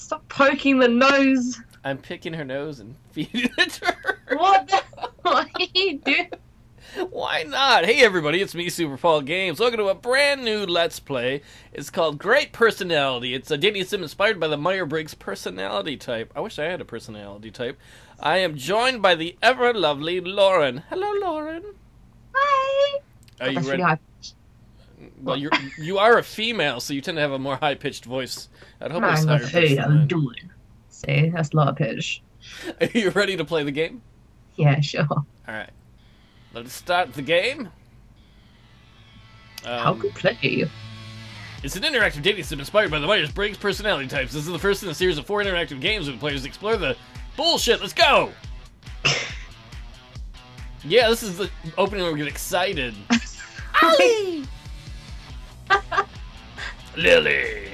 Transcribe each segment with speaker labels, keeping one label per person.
Speaker 1: Stop poking the nose.
Speaker 2: I'm picking her nose and feeding it to her.
Speaker 1: What are you doing?
Speaker 2: Why not? Hey everybody, it's me, Super Paul Games. Welcome to a brand new Let's Play. It's called Great Personality. It's a dating sim inspired by the Myers-Briggs personality type. I wish I had a personality type. I am joined by the ever-lovely Lauren. Hello, Lauren.
Speaker 1: Hi.
Speaker 2: Are you
Speaker 1: That's
Speaker 2: ready?
Speaker 1: really high.
Speaker 2: Well, you are a female, so you tend to have a more high-pitched voice. I'd hope it was
Speaker 1: I'm
Speaker 2: higher
Speaker 1: a
Speaker 2: pitched
Speaker 1: food.
Speaker 2: than
Speaker 1: I'm
Speaker 2: that.
Speaker 1: doing. See, that's a lot of pitch.
Speaker 2: Are you ready to play the game?
Speaker 1: Yeah, sure.
Speaker 2: Alright. Let's start the game.
Speaker 1: How could play?
Speaker 2: It's an interactive dating sim inspired by the Myers-Briggs personality types. This is the first in a series of 4 interactive games where players explore the bullshit. Let's go! Yeah, this is the opening where we get excited.
Speaker 1: Ali!
Speaker 2: Lily!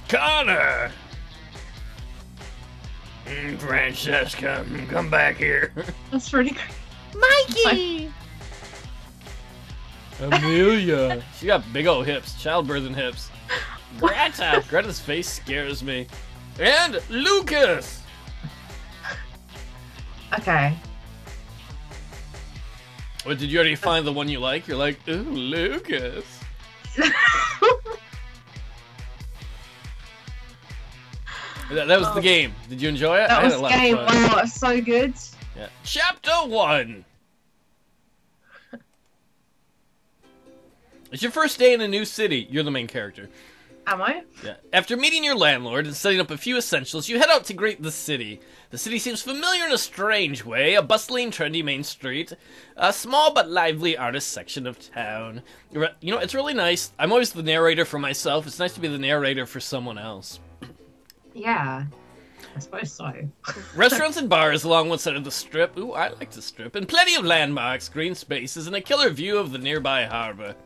Speaker 2: Connor! Francesca, come back here.
Speaker 1: That's really great.
Speaker 3: Mikey!
Speaker 2: Amelia. She got big old hips, childbirthing hips. Greta. Greta's face scares me. And Lucas.
Speaker 1: Okay.
Speaker 2: What, did you already find the one you like? You're like, ooh, Lucas. That was the game. Did you enjoy it?
Speaker 1: That
Speaker 2: I
Speaker 1: was
Speaker 2: had a
Speaker 1: the
Speaker 2: lot
Speaker 1: game.
Speaker 2: of fun.
Speaker 1: Wow, it's so good.
Speaker 2: Yeah. Chapter 1. It's your first day in a new city. You're the main character.
Speaker 1: Am I?
Speaker 2: Yeah. After meeting your landlord and setting up a few essentials, you head out to greet the city. The city seems familiar in a strange way. A bustling, trendy main street. A small but lively artist section of town. You know, it's really nice. I'm always the narrator for myself. It's nice to be the narrator for someone else.
Speaker 1: Yeah. I suppose so.
Speaker 2: Restaurants and bars along one side of the strip. Ooh, I like the strip. And plenty of landmarks, green spaces, and a killer view of the nearby harbor.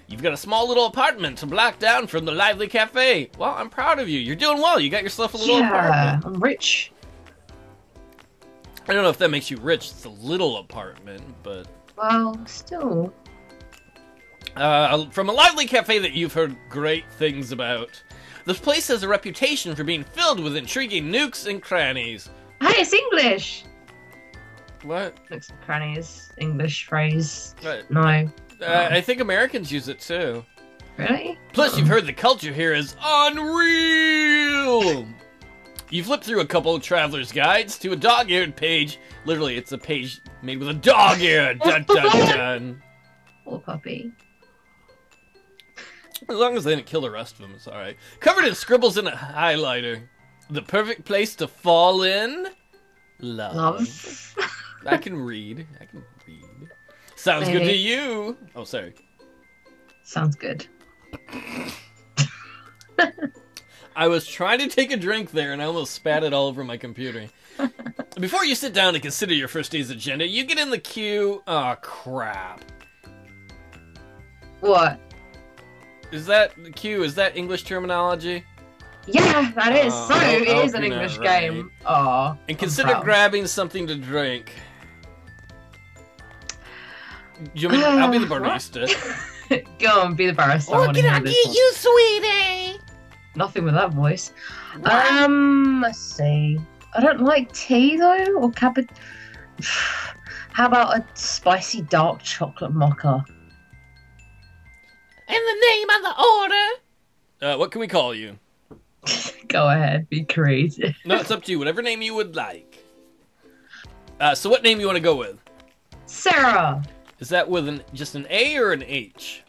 Speaker 2: You've got a small little apartment to block down from the lively cafe. Well, I'm proud of you. You're doing well. You got yourself a little apartment.
Speaker 1: I'm rich.
Speaker 2: I don't know if that makes you rich. It's a little apartment, but...
Speaker 1: Well, still.
Speaker 2: From a lively cafe that you've heard great things about. This place has a reputation for being filled with intriguing nooks and crannies.
Speaker 1: Hey, it's English!
Speaker 2: What?
Speaker 1: Nooks and crannies. English phrase.
Speaker 2: Right.
Speaker 1: No.
Speaker 2: I think Americans use it too.
Speaker 1: Really?
Speaker 2: Plus, you've heard the culture here is unreal! You flip through a couple of traveler's guides to a dog-eared page. Literally, it's a page made with a dog ear. Dun dun dun.
Speaker 1: Poor puppy.
Speaker 2: As long as they didn't kill the rest of them, it's alright. Covered in scribbles and a highlighter. The perfect place to fall in love.
Speaker 1: Love.
Speaker 2: I can read. Sounds good to you. Oh, sorry.
Speaker 1: Sounds good.
Speaker 2: I was trying to take a drink there and I almost spat it all over my computer. Before you sit down to consider your first day's agenda, you get in the queue. Oh, crap.
Speaker 1: What?
Speaker 2: Is that the queue? Is that English terminology?
Speaker 1: Yeah, that is. So, it
Speaker 2: hope
Speaker 1: is an
Speaker 2: you're not
Speaker 1: English
Speaker 2: right.
Speaker 1: game. Aw.
Speaker 2: And consider grabbing something to drink. You mean, I'll be the barista.
Speaker 1: Go on, be the barista. I
Speaker 3: What
Speaker 1: wanna
Speaker 3: can I
Speaker 1: hear this
Speaker 3: get
Speaker 1: one.
Speaker 3: you, sweetie?
Speaker 1: Nothing with that voice.
Speaker 2: What?
Speaker 1: Let's see. I don't like tea though, or cappuccino. How about a spicy dark chocolate mocha?
Speaker 3: In the name of the order.
Speaker 2: What can we call you?
Speaker 1: Go ahead, be creative.
Speaker 2: No, it's up to you. Whatever name you would like. So what name you want to go with?
Speaker 1: Sarah.
Speaker 2: Is that with just an A or an H?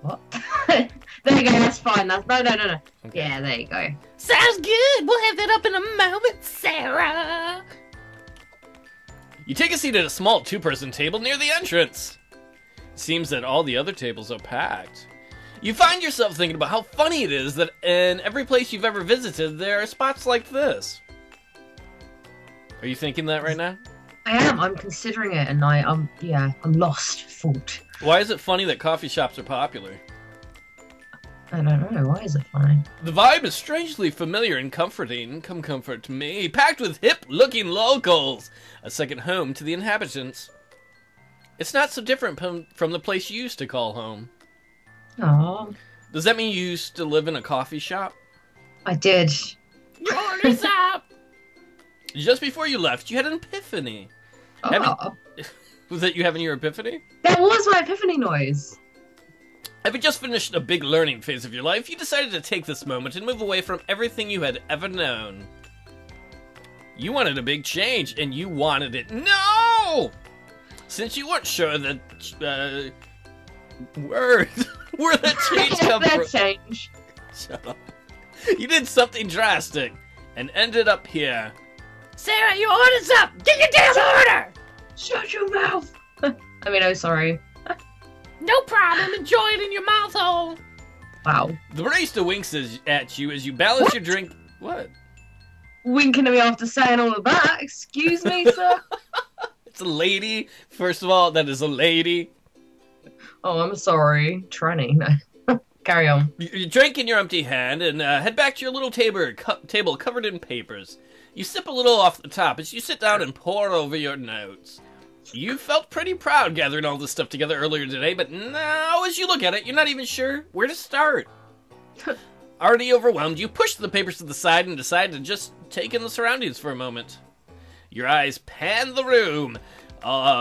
Speaker 1: What? There you go. That's fine. That's no.
Speaker 2: Okay.
Speaker 1: Yeah, there you go.
Speaker 3: Sounds good. We'll have that up in a moment, Sarah.
Speaker 2: You take a seat at a small two-person table near the entrance. It seems that all the other tables are packed. You find yourself thinking about how funny it is that in every place you've ever visited, there are spots like this. Are you thinking that right now?
Speaker 1: I am. I'm considering it, and I'm lost. Thought.
Speaker 2: Why is it funny that coffee shops are popular?
Speaker 1: I don't know. Why is it funny?
Speaker 2: The vibe is strangely familiar and comforting. Come comfort me. Packed with hip-looking locals. A second home to the inhabitants. It's not so different from the place you used to call home.
Speaker 1: Oh.
Speaker 2: Does that mean you used to live in a coffee shop?
Speaker 1: I did.
Speaker 3: Your order's up.
Speaker 2: Just before you left, you had an epiphany. Was it you having your epiphany?
Speaker 1: That was my epiphany noise.
Speaker 2: Having just finished a big learning phase of your life, you decided to take this moment and move away from everything you had ever known. You wanted a big change, and you wanted it. No! Since you weren't sure that, where that change come from?
Speaker 1: Change.
Speaker 2: Shut up. You did something drastic, and ended up here.
Speaker 3: Sarah, your order's up. Get your damn order.
Speaker 1: Shut your mouth. I mean, oh, sorry.
Speaker 3: No problem. Enjoy it in your mouth hole.
Speaker 1: Wow.
Speaker 2: The barista winks at you as you balance your drink. What?
Speaker 1: Winking at me after saying all of that. Excuse me, sir.
Speaker 2: It's a lady. First of all, that is a lady.
Speaker 1: Oh, I'm sorry. Tranny. No. Carry on.
Speaker 2: You drink in your empty hand and head back to your little table covered in papers. You sip a little off the top as you sit down and pore over your notes. You felt pretty proud gathering all this stuff together earlier today, but now as you look at it, you're not even sure where to start. Already overwhelmed, you push the papers to the side and decide to just take in the surroundings for a moment. Your eyes pan the room.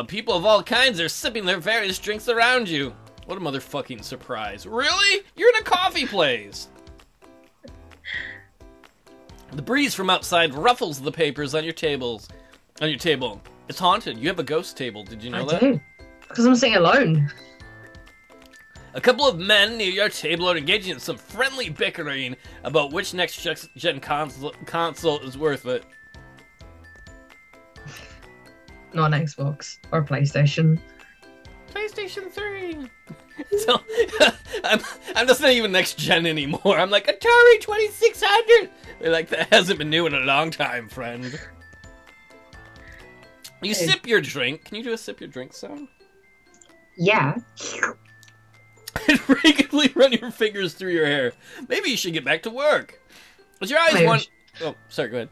Speaker 2: People of all kinds are sipping their various drinks around you. What a motherfucking surprise. Really? You're in a coffee place. The breeze from outside ruffles the papers on your table. It's haunted. You have a ghost table. Did you know that?
Speaker 1: I do. Because I'm sitting alone.
Speaker 2: A couple of men near your table are engaging in some friendly bickering about which next-gen console is worth it.
Speaker 1: Not an Xbox or PlayStation.
Speaker 3: PlayStation 3.
Speaker 2: So, I'm just not even next-gen anymore. I'm like, Atari 2600! They're like, that hasn't been new in a long time, friend. You sip your drink. Can you do a sip your drink sound?
Speaker 1: Yeah.
Speaker 2: And regularly run your fingers through your hair. Maybe you should get back to work. As your eyes Oh, sorry, go ahead.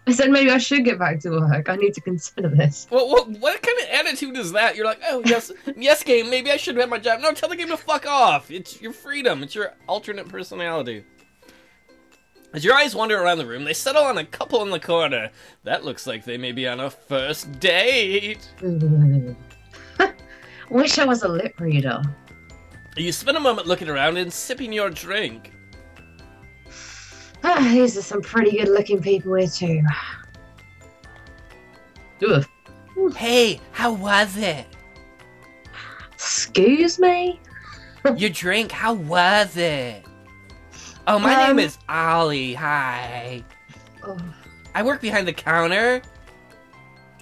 Speaker 1: I said maybe I should get back to work. I need to consider this.
Speaker 2: Well, what kind of attitude is that? You're like, oh, yes, yes, game, maybe I should have my job. No, tell the game to fuck off. It's your freedom. It's your alternate personality. As your eyes wander around the room, they settle on a couple in the corner. That looks like they may be on a first date.
Speaker 1: Wish I was a lip reader.
Speaker 2: You spend a moment looking around and sipping your drink.
Speaker 1: These are some pretty good-looking people here, too. Ugh.
Speaker 3: Hey, how was it?
Speaker 1: Excuse me?
Speaker 3: Your drink, how was it? Oh, my name is Ollie. Hi.
Speaker 1: Oh.
Speaker 3: I work behind the counter.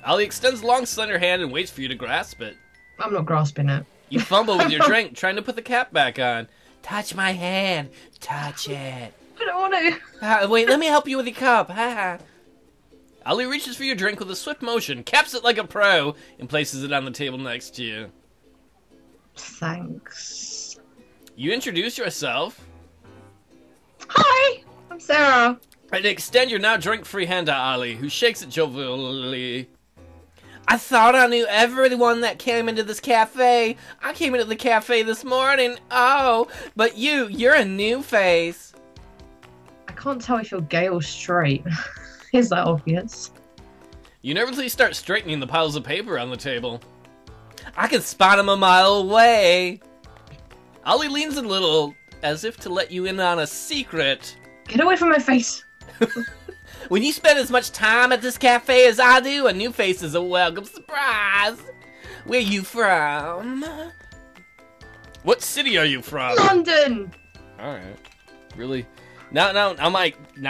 Speaker 2: Ollie extends a long, slender hand and waits for you to grasp it.
Speaker 1: I'm not grasping it.
Speaker 2: You fumble with your drink, trying to put the cap back on.
Speaker 3: Touch my hand. Touch it.
Speaker 1: I don't want to.
Speaker 3: Wait, let me help you with your cup.
Speaker 2: Ollie reaches for your drink with a swift motion, caps it like a pro, and places it on the table next to you.
Speaker 1: Thanks.
Speaker 2: You introduce yourself.
Speaker 1: Hi, I'm Sarah.
Speaker 2: And extend your now drink-free hand to Ollie, who shakes it jovially.
Speaker 3: I thought I knew everyone that came into this cafe. I came into the cafe this morning. Oh, but you're a new face.
Speaker 1: I can't tell if you're gay or straight. Is that obvious?
Speaker 2: You nervously start straightening the piles of paper on the table.
Speaker 3: I can spot him a mile away.
Speaker 2: Ollie leans a little, as if to let you in on a secret.
Speaker 1: Get away from my face.
Speaker 3: When you spend as much time at this cafe as I do, a new face is a welcome surprise. Where you from?
Speaker 2: What city are you from?
Speaker 1: London.
Speaker 2: All right, really. Now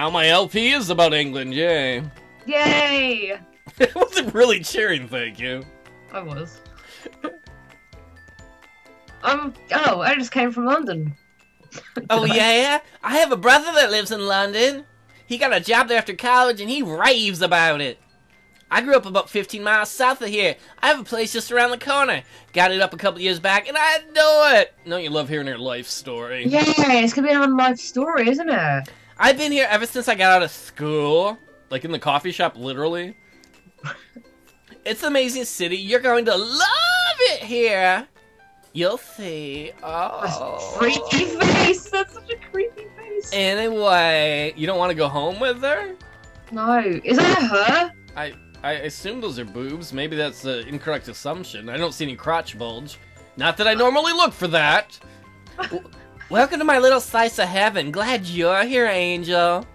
Speaker 2: my LP is about England. Yay!
Speaker 1: Yay!
Speaker 2: It wasn't really cheering, thank you.
Speaker 1: I was. I just came from London.
Speaker 3: Oh yeah? I have a brother that lives in London. He got a job there after college and he raves about it. I grew up about 15 miles south of here. I have a place just around the corner. Got it up a couple years back and I adore it.
Speaker 2: Don't you love hearing her life story?
Speaker 1: Yeah, it's gonna be another life story, isn't it?
Speaker 3: I've been here ever since I got out of school.
Speaker 2: Like in the coffee shop, literally?
Speaker 3: It's an amazing city. You're going to love it here. You'll see. Oh.
Speaker 1: Freaky face! That's
Speaker 2: Anyway, you don't want to go home with her?
Speaker 1: No. Is that her?
Speaker 2: I assume those are boobs. Maybe that's an incorrect assumption. I don't see any crotch bulge. Not that I normally look for that.
Speaker 3: Welcome to my little slice of heaven. Glad you're here, Angel.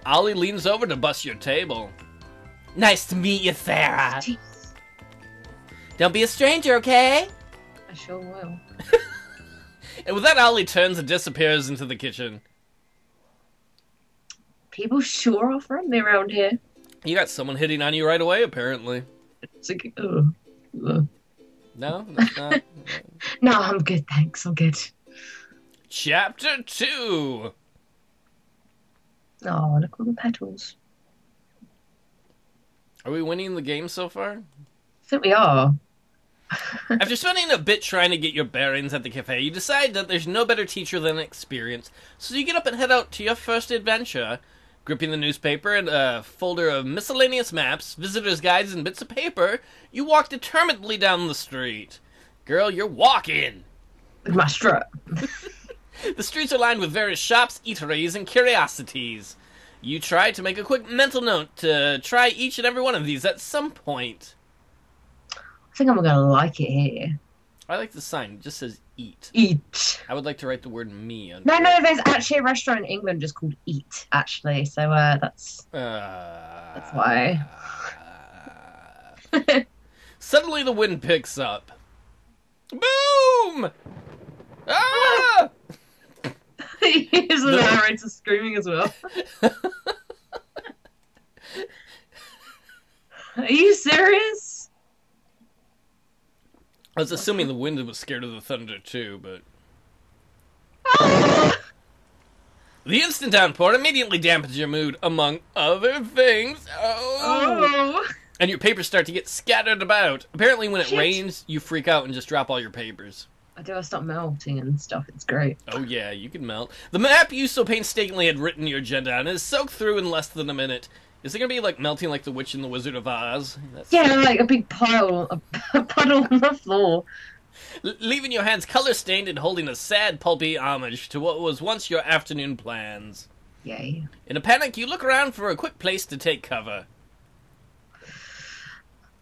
Speaker 2: Ollie leans over to bust your table.
Speaker 3: Nice to meet you, Sarah.
Speaker 1: Jeez.
Speaker 3: Don't be a stranger, okay?
Speaker 1: I sure will.
Speaker 2: And with that, Ollie turns and disappears into the kitchen.
Speaker 1: People sure are friendly around here.
Speaker 2: You got someone hitting on you right away, apparently.
Speaker 1: It's like, ugh. Ugh.
Speaker 2: No, that's not.
Speaker 1: No, I'm good, thanks. I'm good.
Speaker 2: Chapter 2.
Speaker 1: Oh, look at all the petals.
Speaker 2: Are we winning the game so far?
Speaker 1: I think we are.
Speaker 2: After spending a bit trying to get your bearings at the cafe, you decide that there's no better teacher than experience, so you get up and head out to your first adventure. Gripping the newspaper and a folder of miscellaneous maps, visitors' guides, and bits of paper, you walk determinedly down the street. Girl, you're walking!
Speaker 1: With my strut.
Speaker 2: The streets are lined with various shops, eateries, and curiosities. You try to make a quick mental note to try each and every one of these at some point.
Speaker 1: I think I'm gonna like it here.
Speaker 2: I like the sign. It just says eat.
Speaker 1: Eat.
Speaker 2: I would like to write the word me under
Speaker 1: No,
Speaker 2: it.
Speaker 1: there's actually a restaurant in England just called Eat, actually. So that's why.
Speaker 2: Suddenly the wind picks up. Boom! Ah!
Speaker 1: Here's the narrator screaming as well. Are you serious?
Speaker 2: I was assuming the wind was scared of the thunder too, but... The instant downpour immediately dampens your mood, among other things. Oh! And your papers start to get scattered about. Apparently when it rains, you freak out and just drop all your papers.
Speaker 1: I do. I start melting and stuff. It's great.
Speaker 2: Oh yeah, you can melt. The map you so painstakingly had written your agenda on is soaked through in less than a minute. Is it gonna be like melting like the Witch and the Wizard of Oz?
Speaker 1: Yeah, like a big pile, a puddle on the floor.
Speaker 2: Leaving your hands color-stained and holding a sad, pulpy homage to what was once your afternoon plans.
Speaker 1: Yay.
Speaker 2: In a panic, you look around for a quick place to take cover.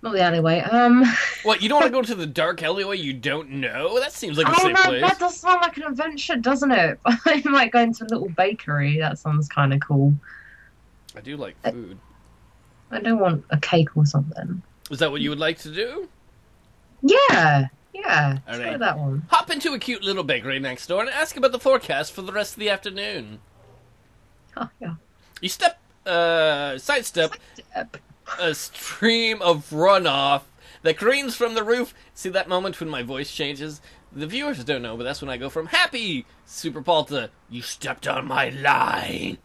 Speaker 1: Not the alleyway.
Speaker 2: What, you don't want to go to the dark alleyway you don't know? That seems like a safe
Speaker 1: no,
Speaker 2: place.
Speaker 1: that does sound like an adventure, doesn't it? I might go into a little bakery. That sounds kind of cool.
Speaker 2: I do like food.
Speaker 1: I don't want a cake or something.
Speaker 2: Is that what you would like to do?
Speaker 1: Yeah. Let's
Speaker 2: All
Speaker 1: go
Speaker 2: right.
Speaker 1: with that one.
Speaker 2: Hop into a cute little bakery next door and ask about the forecast for the rest of the afternoon.
Speaker 1: Oh, yeah.
Speaker 2: You sidestep a stream of runoff that careens from the roof. See that moment when my voice changes? The viewers don't know, but that's when I go from happy Super Paul to you stepped on my line.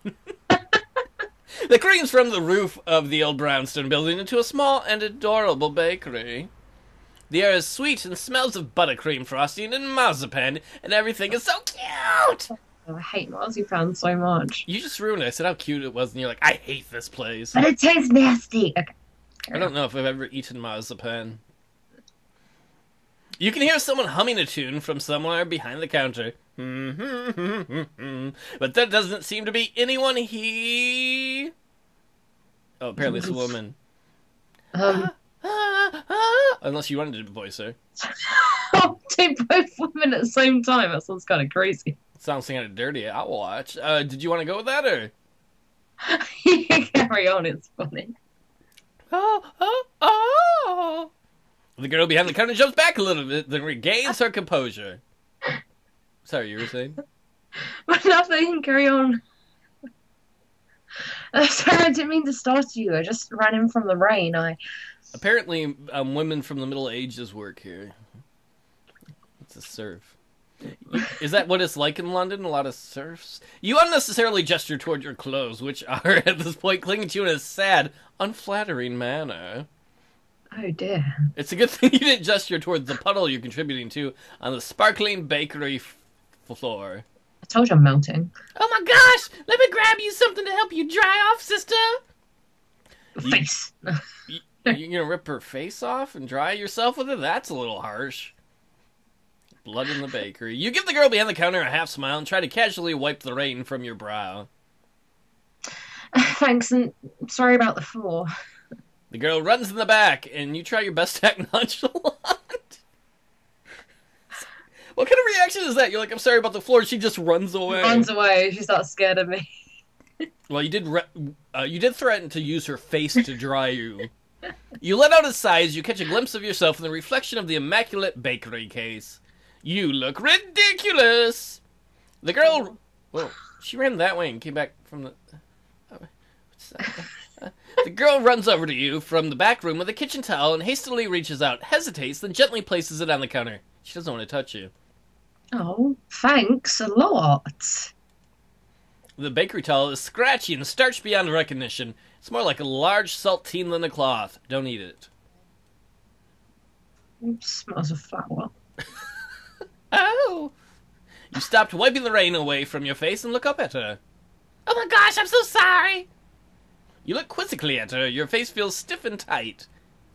Speaker 2: That careens from the roof of the old brownstone building into a small and adorable bakery. The air is sweet and smells of buttercream frosting and marzipan, and everything is so cute!
Speaker 1: Oh, I hate marzipan so much.
Speaker 2: You just ruined it. I said how cute it was, and you're like, I hate this place.
Speaker 1: But it tastes nasty. Okay.
Speaker 2: I don't know if I've ever eaten marzipan. You can hear someone humming a tune from somewhere behind the counter. But there doesn't seem to be anyone here. Oh, apparently it's a woman. Unless you wanted to voice her.
Speaker 1: I'll do both women at the same time. That sounds kind of crazy.
Speaker 2: Sounds kind of dirty. I'll watch. Did you want to go with that, or?
Speaker 1: Carry on, it's funny.
Speaker 2: The girl behind the counter jumps back a little bit, then regains her composure. Sorry, you were saying?
Speaker 1: But nothing, carry on. Sorry, I didn't mean to startle you. I just ran in from the rain.
Speaker 2: Apparently, women from the Middle Ages work here. It's a surf. Is that what it's like in London? A lot of surfs? You unnecessarily gesture toward your clothes, which are, at this point, clinging to you in a sad, unflattering manner.
Speaker 1: Oh, dear.
Speaker 2: It's a good thing you didn't gesture towards the puddle you're contributing to on the sparkling bakery floor.
Speaker 1: I told you I'm melting.
Speaker 3: Oh my gosh! Let me grab you something to help you dry off, sister!
Speaker 1: Face.
Speaker 2: You're gonna rip her face off and dry yourself with it? That's a little harsh. Blood in the bakery. You give the girl behind the counter a half smile and try to casually wipe the rain from your brow.
Speaker 1: Thanks, and sorry about the floor.
Speaker 2: The girl runs in the back, and you try your best to act nonchalant. What kind of reaction is that? You're like, I'm sorry about the floor. She just runs away.
Speaker 1: Runs away. She's not scared of me.
Speaker 2: Well, you did threaten to use her face to dry you. You let out a sigh as you catch a glimpse of yourself in the reflection of the immaculate bakery case. You look ridiculous. The girl... Whoa, she ran that way and came back from the... The girl runs over to you from the back room with a kitchen towel and hastily reaches out, hesitates, then gently places it on the counter. She doesn't want to touch you.
Speaker 1: Oh, thanks a lot.
Speaker 2: The bakery towel is scratchy and starched beyond recognition. It's more like a large saltine than a cloth. Don't eat it.
Speaker 1: It smells of flour.
Speaker 2: Oh! You stopped wiping the rain away from your face and look up at her.
Speaker 3: Oh my gosh, I'm so sorry.
Speaker 2: You look quizzically at her. Your face feels stiff and tight.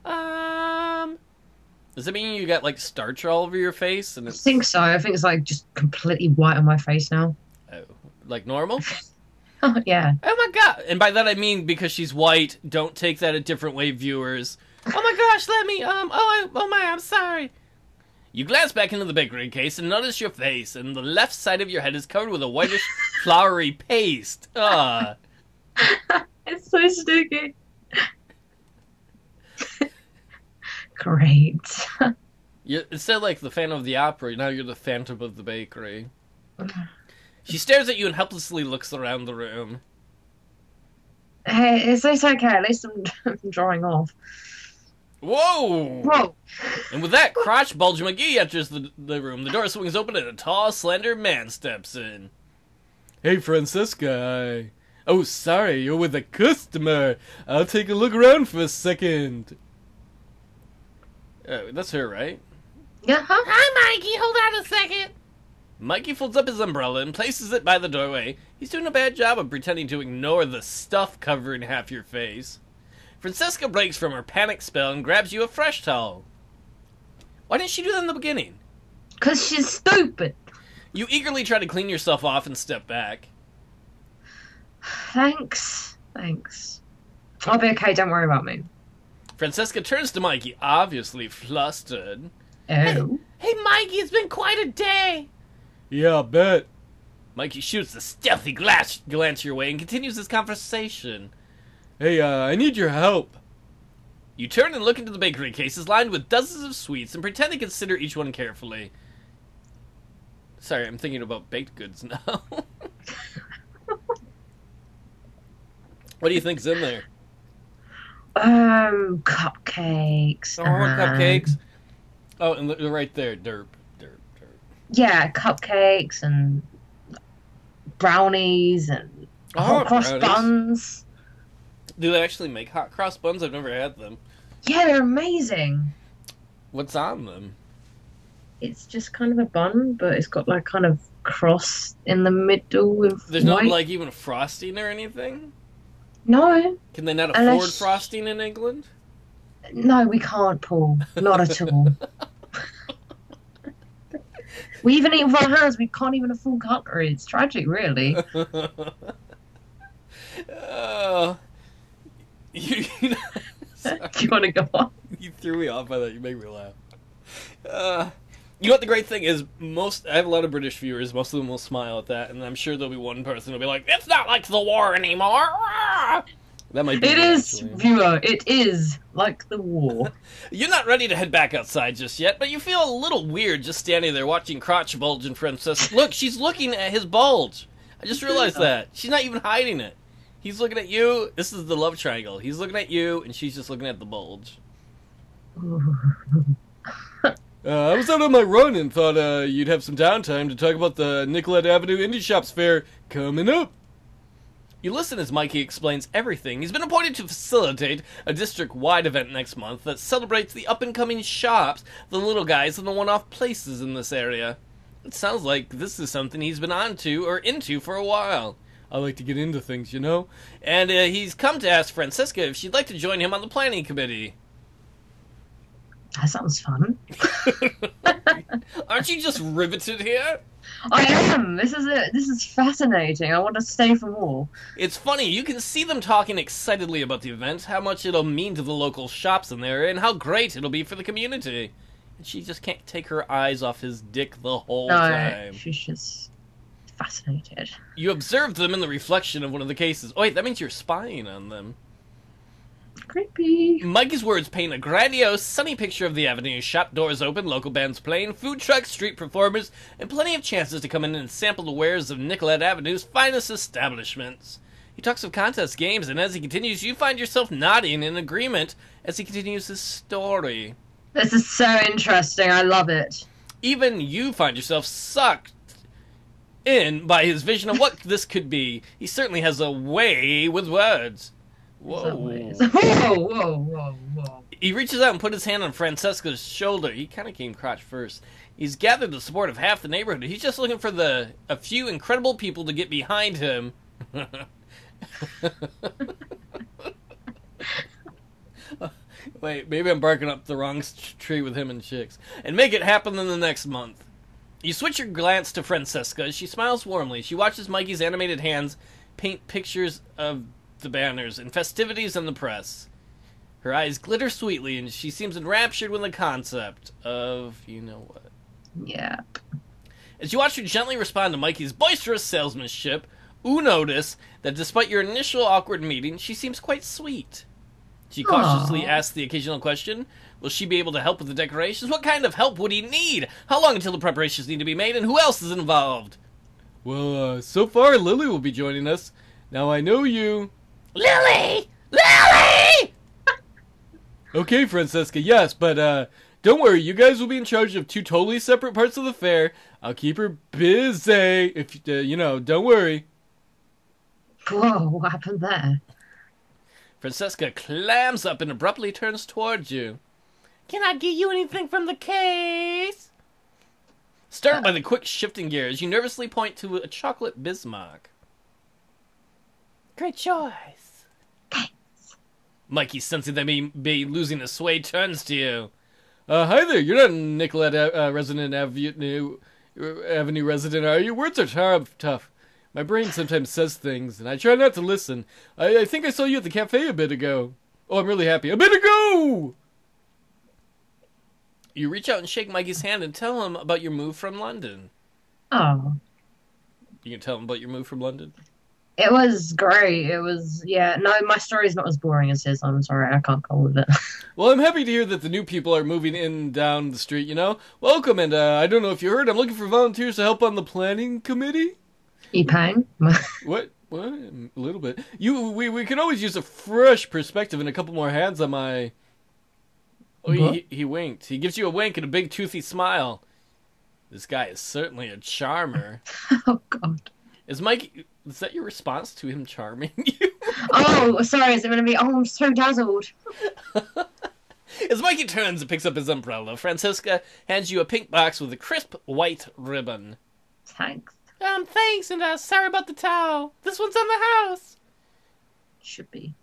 Speaker 2: Does that mean you got, like, starch all over your face? And
Speaker 1: I think so. I think it's, like, just completely white on my face now.
Speaker 2: Oh, like normal?
Speaker 1: Oh, yeah.
Speaker 2: Oh my god. And by that I mean because she's white. Don't take that a different way, viewers.
Speaker 3: Oh my gosh, let me, oh my, I'm sorry.
Speaker 2: You glance back into the bakery case and notice your face, and the left side of your head is covered with a whitish, floury paste. Ah.
Speaker 1: It's so sticky. Great.
Speaker 2: Instead of like the Phantom of the Opera, now you're the Phantom of the bakery. She stares at you and helplessly looks around the room.
Speaker 1: Hey, it's okay. At least I'm drawing off.
Speaker 2: Whoa!
Speaker 1: Whoa!
Speaker 2: And with that, Crotch Bulge McGee enters the room. The door swings open and a tall, slender man steps in. Hey, Francisca. Oh, sorry, you're with a customer. I'll take a look around for a second. Oh, that's her, right?
Speaker 1: Yeah, huh?
Speaker 3: Hi, Mikey, hold on a second.
Speaker 2: Mikey folds up his umbrella and places it by the doorway. He's doing a bad job of pretending to ignore the stuff covering half your face. Francisca breaks from her panic spell and grabs you a fresh towel. Why didn't she do that in the beginning?
Speaker 1: 'Cause she's stupid.
Speaker 2: You eagerly try to clean yourself off and step back.
Speaker 1: Thanks. I'll be okay, don't worry about me.
Speaker 2: Francisca turns to Mikey, obviously flustered.
Speaker 1: Oh.
Speaker 3: Hey, Mikey, it's been quite a day.
Speaker 2: Yeah, I bet. Mikey shoots a stealthy glance your way and continues his conversation. Hey, I need your help. You turn and look into the bakery cases lined with dozens of sweets and pretend to consider each one carefully. Sorry, I'm thinking about baked goods now. What do you think's in there?
Speaker 1: Cupcakes.
Speaker 2: Oh, cupcakes. Oh, and they're right there. Derp.
Speaker 1: Yeah, cupcakes and brownies and hot cross buns.
Speaker 2: Do they actually make hot cross buns? I've never had them.
Speaker 1: Yeah, they're amazing.
Speaker 2: What's on them?
Speaker 1: It's just kind of a bun, but it's got like kind of cross in the middle with
Speaker 2: There's
Speaker 1: white.
Speaker 2: not like even frosting or anything?
Speaker 1: No.
Speaker 2: Can they not afford
Speaker 1: Unless...
Speaker 2: frosting in England?
Speaker 1: No, we can't, Paul. Not at all. We even eat with our hands. We can't even afford cutlery. It's tragic, really.
Speaker 2: You
Speaker 1: Do you want to go on?
Speaker 2: You threw me off by that. You make me laugh. You know what the great thing is? I have a lot of British viewers. Most of them will smile at that, and I'm sure there'll be one person who'll be like, "It's not like the war anymore." That might be.
Speaker 1: It is, viewer. It is like the war.
Speaker 2: You're not ready to head back outside just yet, but you feel a little weird just standing there watching Crotch Bulge and Francisca. Look, she's looking at his bulge. I just realized that. She's not even hiding it. He's looking at you. This is the love triangle. He's looking at you, and she's just looking at the bulge. I was out on my run and thought you'd have some downtime to talk about the Nicollet Avenue Indie Shops Fair coming up. You listen as Mikey explains everything. He's been appointed to facilitate a district-wide event next month that celebrates the up-and-coming shops, the little guys, and the one-off places in this area. It sounds like this is something he's been into for a while. I like to get into things, you know? And he's come to ask Francisca if she'd like to join him on the planning committee.
Speaker 1: That sounds fun.
Speaker 2: Aren't you just riveted here?
Speaker 1: I am. This is it. This is fascinating. I want to stay for more.
Speaker 2: It's funny, you can see them talking excitedly about the event, how much it'll mean to the local shops in there, and how great it'll be for the community. And she just can't take her eyes off his dick the whole time.
Speaker 1: She's just fascinated.
Speaker 2: You observed them in the reflection of one of the cases. Oh wait, that means you're spying on them.
Speaker 1: Creepy.
Speaker 2: Mikey's words paint a grandiose, sunny picture of the avenue. Shop doors open, local bands playing, food trucks, street performers, and plenty of chances to come in and sample the wares of Nicollet Avenue's finest establishments. He talks of contest games, and as he continues, you find yourself nodding in agreement as he continues his story.
Speaker 1: This is so interesting. I love it.
Speaker 2: Even you find yourself sucked in by his vision of what this could be. He certainly has a way with words. Whoa.
Speaker 1: Whoa.
Speaker 2: He reaches out and put his hand on Francesca's shoulder. He kind of came crotch first. He's gathered the support of half the neighborhood. He's just looking for a few incredible people to get behind him. Wait, maybe I'm barking up the wrong tree with him and chicks. And make it happen in the next month. You switch your glance to Francesca. She smiles warmly. She watches Mikey's animated hands paint pictures of the banners and festivities in the press. Her eyes glitter sweetly, and she seems enraptured with the concept of you know what.
Speaker 1: Yeah.
Speaker 2: As you watch her gently respond to Mikey's boisterous salesmanship, you notice that despite your initial awkward meeting, she seems quite sweet. She cautiously asks the occasional question, will she be able to help with the decorations? What kind of help would he need? How long until the preparations need to be made, and who else is involved? Well, so far Lily will be joining us. Now I know you.
Speaker 3: Lily! Lily!
Speaker 2: Okay, Francesca, yes, but don't worry, you guys will be in charge of two totally separate parts of the fair. I'll keep her busy, if don't worry.
Speaker 1: Whoa, what happened there?
Speaker 2: Francesca clams up and abruptly turns towards you.
Speaker 3: Can I get you anything from the case?
Speaker 2: Startled by the quick shifting gears, you nervously point to a chocolate Bismarck.
Speaker 3: Great choice.
Speaker 2: Mikey, sensing that he may be losing his sway, turns to you. Hi there, you're not a Nicollet Avenue resident, are you? Words are tough. My brain sometimes says things, and I try not to listen. I think I saw you at the cafe a bit ago. Oh, I'm really happy. A bit ago! You reach out and shake Mikey's hand and tell him about your move from London.
Speaker 1: Oh.
Speaker 2: You can tell him about your move from London?
Speaker 1: It was great. It was, no, my story's not as boring as his. I'm sorry, I can't go with it.
Speaker 2: Well, I'm happy to hear that the new people are moving in and down the street, Welcome, and I don't know if you heard, I'm looking for volunteers to help on the planning committee.
Speaker 1: You paying?
Speaker 2: What? A little bit. We could always use a fresh perspective and a couple more hands on my... Oh, he winked. He gives you a wink and a big toothy smile. This guy is certainly a charmer.
Speaker 1: Oh, God.
Speaker 2: Is that your response to him charming you?
Speaker 1: Oh, sorry, is it going to be, I'm so dazzled.
Speaker 2: As Mikey turns and picks up his umbrella, Francesca hands you a pink box with a crisp white ribbon.
Speaker 1: Thanks.
Speaker 3: Thanks, and sorry about the towel. This one's on the house.
Speaker 1: Should be.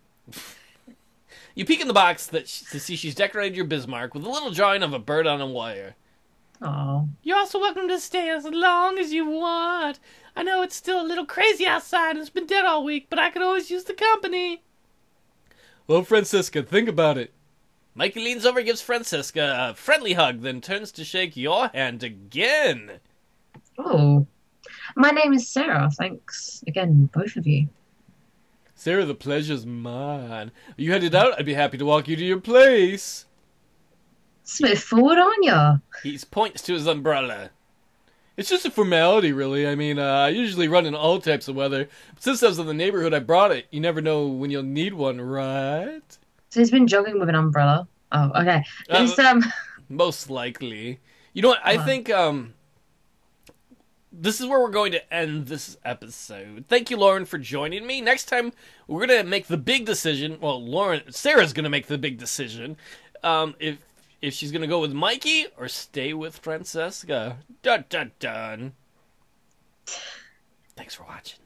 Speaker 2: You peek in the box to see she's decorated your Bismarck with a little drawing of a bird on a wire.
Speaker 1: Oh.
Speaker 3: You're also welcome to stay as long as you want. I know it's still a little crazy outside and it's been dead all week, but I could always use the company.
Speaker 2: Well, Francesca, think about it. Mikey leans over and gives Francesca a friendly hug, then turns to shake your hand again.
Speaker 1: Oh. My name is Sarah. Thanks again, both of you.
Speaker 2: Sarah, the pleasure's mine. Are you headed out? I'd be happy to walk you to your place.
Speaker 1: Smith forward on ya.
Speaker 2: He points to his umbrella. It's just a formality, really. I mean, I usually run in all types of weather. But since I was in the neighborhood, I brought it. You never know when you'll need one, right?
Speaker 1: So he's been jogging with an umbrella. Oh, okay.
Speaker 2: Most likely. You know what? I think this is where we're going to end this episode. Thank you, Lauren, for joining me. Next time, we're going to make the big decision. Well, Sarah's going to make the big decision. If she's going to go with Mikey or stay with Francesca. Dun, dun, dun. Thanks for watching.